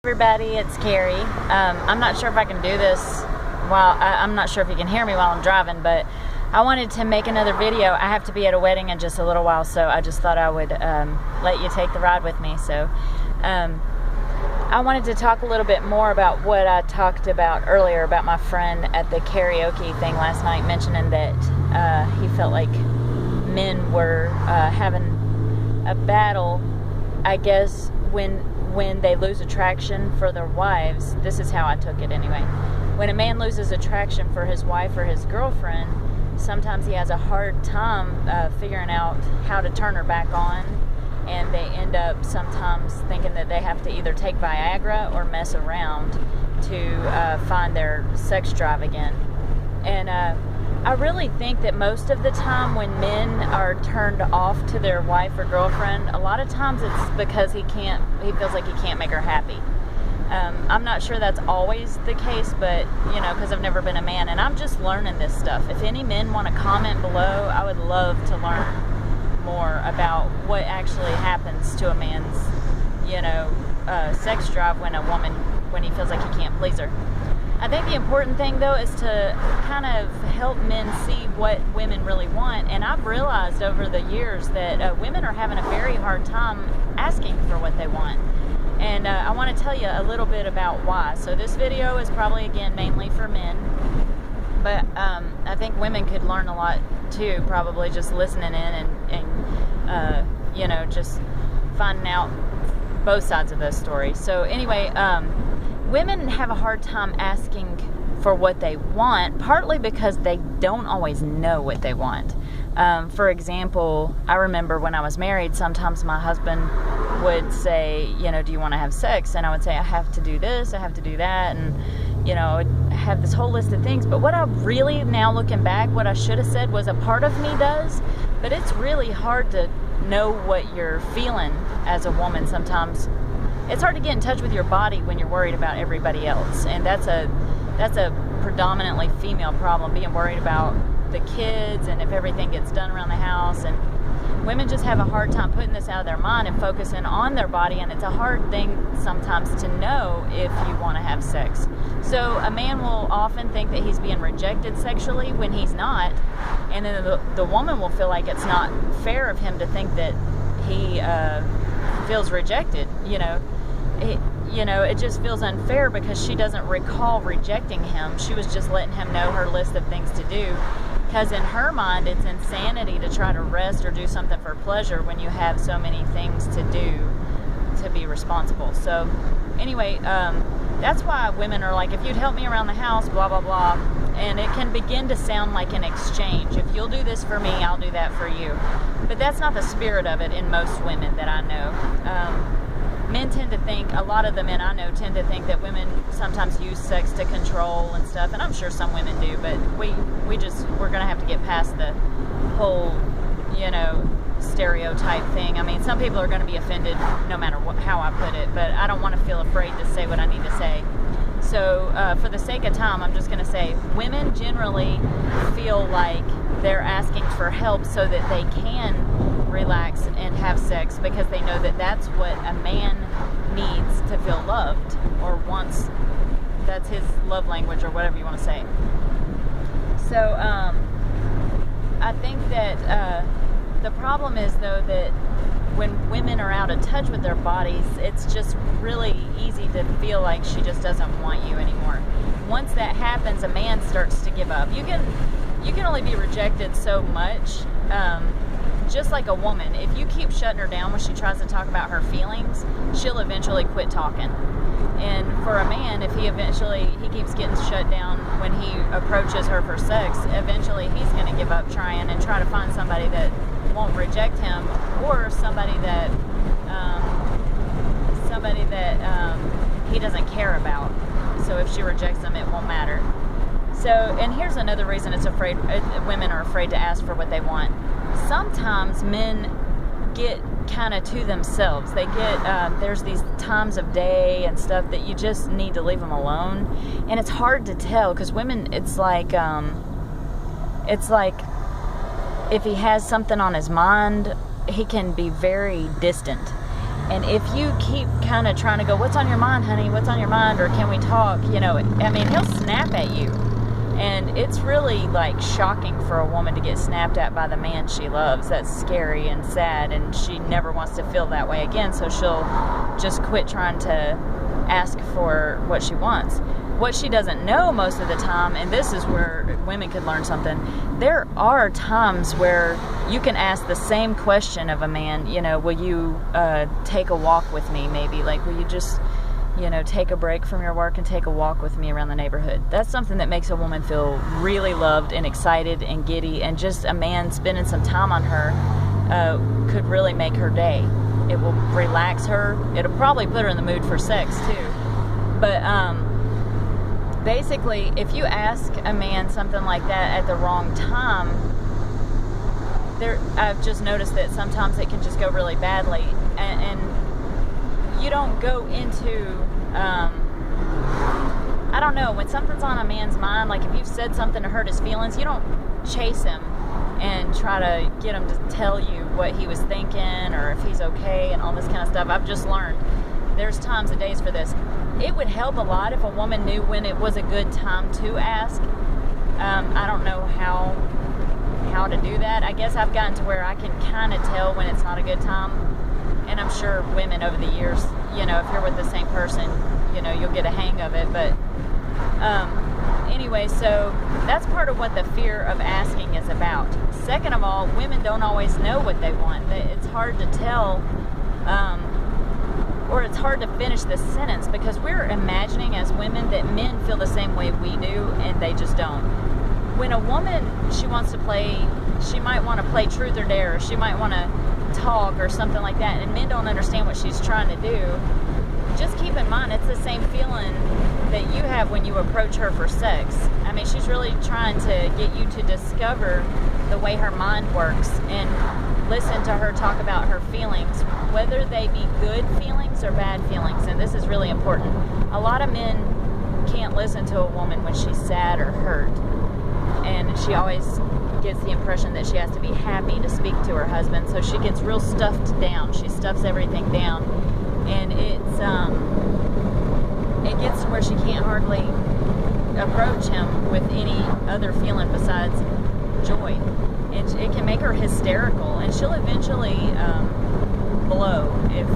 Everybody, it's Carrie. I'm not sure if I can do this I'm not sure if you can hear me while I'm driving, but I wanted to make another video. I have to be at a wedding in just a little while, so I just thought I would let you take the ride with me. So I wanted to talk a little bit more about what I talked about earlier about my friend at the karaoke thing last night, mentioning that he felt like men were having a battle, I guess, when they lose attraction for their wives. This is how I took it anyway. When a man loses attraction for his wife or his girlfriend, sometimes he has a hard time figuring out how to turn her back on, and they end up sometimes thinking that they have to either take Viagra or mess around to find their sex drive again. And I really think that most of the time when men are turned off to their wife or girlfriend, a lot of times it's because he feels like he can't make her happy. I'm not sure that's always the case, but because I've never been a man and I'm just learning this stuff. If any men want to comment below, I would love to learn more about what actually happens to a man's sex drive when he feels like he can't please her. I think the important thing, though, is to kind of help men see what women really want. And I've realized over the years that women are having a very hard time asking for what they want. And I want to tell you a little bit about why. So this video is probably, again, mainly for men. But I think women could learn a lot, too, probably just listening in and just finding out both sides of the story. So anyway, women have a hard time asking for what they want, partly because they don't always know what they want. For example, I remember when I was married, sometimes my husband would say, do you want to have sex? And I would say, I have to do this, I have to do that, and I would have this whole list of things. But what I really, now looking back, what I should have said was a part of me does, but it's really hard to know what you're feeling as a woman sometimes. It's hard to get in touch with your body when you're worried about everybody else, and that's a predominantly female problem, being worried about the kids and if everything gets done around the house. And women just have a hard time putting this out of their mind and focusing on their body, and it's a hard thing sometimes to know if you want to have sex. So a man will often think that he's being rejected sexually when he's not, and then the woman will feel like it's not fair of him to think that he feels rejected. It just feels unfair because she doesn't recall rejecting him. She was just letting him know her list of things to do, because in her mind it's insanity to try to rest or do something for pleasure when you have so many things to do to be responsible. So anyway, that's why women are like, if you'd help me around the house, blah blah blah, and it can begin to sound like an exchange. If you'll do this for me, I'll do that for you. But that's not the spirit of it in most women that I know. Men tend to think, a lot of the men I know tend to think that women sometimes use sex to control and stuff, and I'm sure some women do, but we're going to have to get past the whole, stereotype thing. I mean, some people are going to be offended no matter how I put it, but I don't want to feel afraid to say what I need to say. So for the sake of time, I'm just going to say women generally feel like they're asking for help so that they can relax and have sex, because they know that that's what a man needs to feel loved, or wants. That's his love language, or whatever you want to say. So I think that the problem is, though, that when women are out of touch with their bodies, it's just really easy to feel like she just doesn't want you anymore. Once that happens, a man starts to give up. You can only be rejected so much. Just like a woman, if you keep shutting her down when she tries to talk about her feelings, she'll eventually quit talking. And for a man, if he keeps getting shut down when he approaches her for sex, eventually he's going to give up trying and try to find somebody that won't reject him, or somebody that he doesn't care about. So if she rejects him, it won't matter. So, and here's another reason women are afraid to ask for what they want. Sometimes men get kind of to themselves. They get, there's these times of day and stuff that you just need to leave them alone. And it's hard to tell, because women, it's like if he has something on his mind, he can be very distant. And if you keep kind of trying to go, what's on your mind, honey? What's on your mind? Or can we talk? I mean, he'll snap at you. And it's really like shocking for a woman to get snapped at by the man she loves. That's scary and sad, and she never wants to feel that way again, so she'll just quit trying to ask for what she wants. What she doesn't know most of the time, and this is where women could learn something, there are times where you can ask the same question of a man, will you take a walk with me, maybe? Like, will you just take a break from your work and take a walk with me around the neighborhood? That's something that makes a woman feel really loved and excited and giddy, and just a man spending some time on her could really make her day. It will relax her. It'll probably put her in the mood for sex too. But basically, if you ask a man something like that at the wrong time, I've just noticed that sometimes it can just go really badly, and you don't go into, I don't know, when something's on a man's mind, like if you've said something to hurt his feelings, you don't chase him and try to get him to tell you what he was thinking or if he's okay and all this kind of stuff. I've just learned there's times and days for this. It would help a lot if a woman knew when it was a good time to ask. I don't know how to do that. I guess I've gotten to where I can kind of tell when it's not a good time. And I'm sure women over the years, if you're with the same person, you'll get a hang of it. But anyway, so that's part of what the fear of asking is about. Second of all, women don't always know what they want. It's hard to tell, or it's hard to finish this sentence, because we're imagining as women that men feel the same way we do, and they just don't. When a woman, she might want to play truth or dare, or she might want to talk or something like that, and men don't understand what she's trying to do. Just keep in mind, it's the same feeling that you have when you approach her for sex. I mean, she's really trying to get you to discover the way her mind works and listen to her talk about her feelings, whether they be good feelings or bad feelings. And this is really important. A lot of men can't listen to a woman when she's sad or hurt, and she always gets the impression that she has to be happy to speak to her husband, so she gets real stuffed down. She stuffs everything down, and it gets to where she can't hardly approach him with any other feeling besides joy. It can make her hysterical, and she'll eventually blow if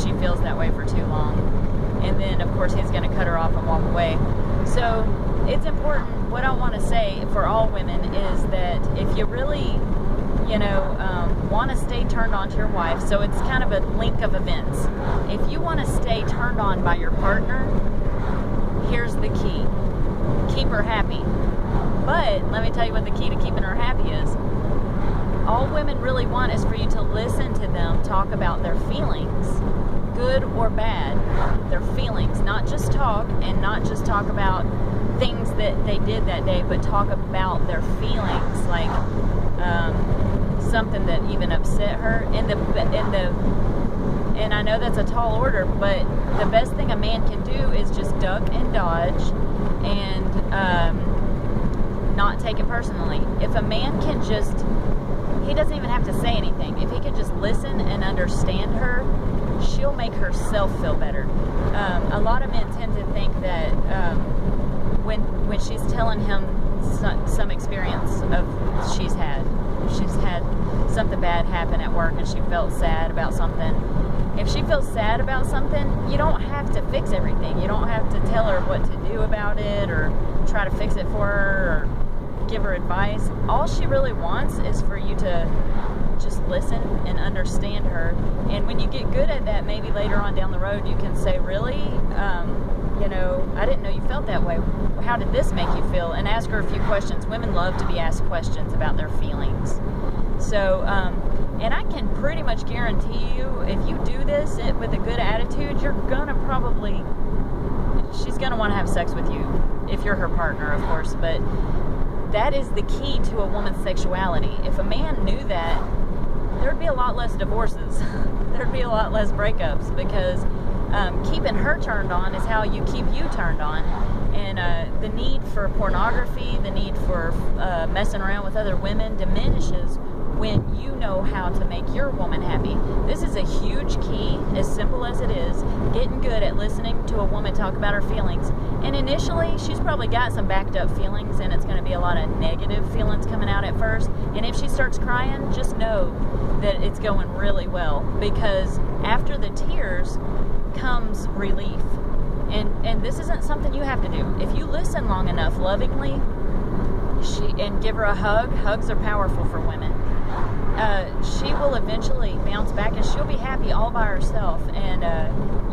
she feels that way for too long. And then, of course, he's going to cut her off and walk away. So it's important. What I want to say for all women is that if you really, want to stay turned on to your wife, so it's kind of a link of events. If you want to stay turned on by your partner, here's the key. Keep her happy. But let me tell you what the key to keeping her happy is. All women really want is for you to listen to them talk about their feelings, good or bad, their feelings, not just talk, and not just talk about things that they did that day, but talk about their feelings, like something that even upset her. And I know that's a tall order, but the best thing a man can do is just duck and dodge and not take it personally. If a man can just, he doesn't even have to say anything. If he can just listen and understand her, she'll make herself feel better. A lot of men tend to think that when she's telling him some experience of she's had something bad happen at work and she felt sad about something. If she feels sad about something, you don't have to fix everything. You don't have to tell her what to do about it or try to fix it for her or give her advice. All she really wants is for you to just listen and understand her. And when you get good at that, maybe later on down the road, you can say, really, I didn't know you felt that way. How did this make you feel? And ask her a few questions. Women love to be asked questions about their feelings. So, and I can pretty much guarantee you, if you do this with a good attitude, you're gonna probably, she's gonna want to have sex with you, if you're her partner, of course. But that is the key to a woman's sexuality. If a man knew that, there'd be a lot less divorces. There'd be a lot less breakups, because keeping her turned on is how you keep you turned on. And the need for pornography, the need for messing around with other women diminishes when you know how to make your woman happy. This is a huge key, as simple as it is, getting good at listening to a woman talk about her feelings. And initially, she's probably got some backed up feelings, and it's going to be a lot of negative feelings coming out at first. And if she starts crying, just know that it's going really well, because after the tears comes relief. And this isn't something you have to do. If you listen long enough lovingly and give her a hug, hugs are powerful for women. She will eventually bounce back, and she'll be happy all by herself. And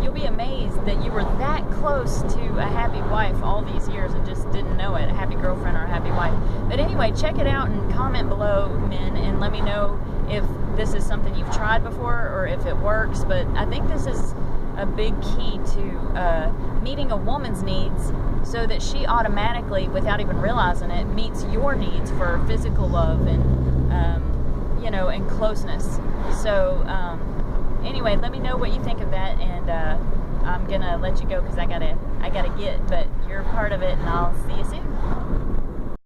you'll be amazed that you were that close to a happy wife all these years and just didn't know it, a happy girlfriend or a happy wife. But anyway, check it out and comment below, men, and let me know if this is something you've tried before or if it works. But I think this is a big key to meeting a woman's needs, so that she automatically, without even realizing it, meets your needs for physical love and and closeness. So anyway, let me know what you think of that, and I'm gonna let you go because I gotta get, but you're part of it, and I'll see you soon.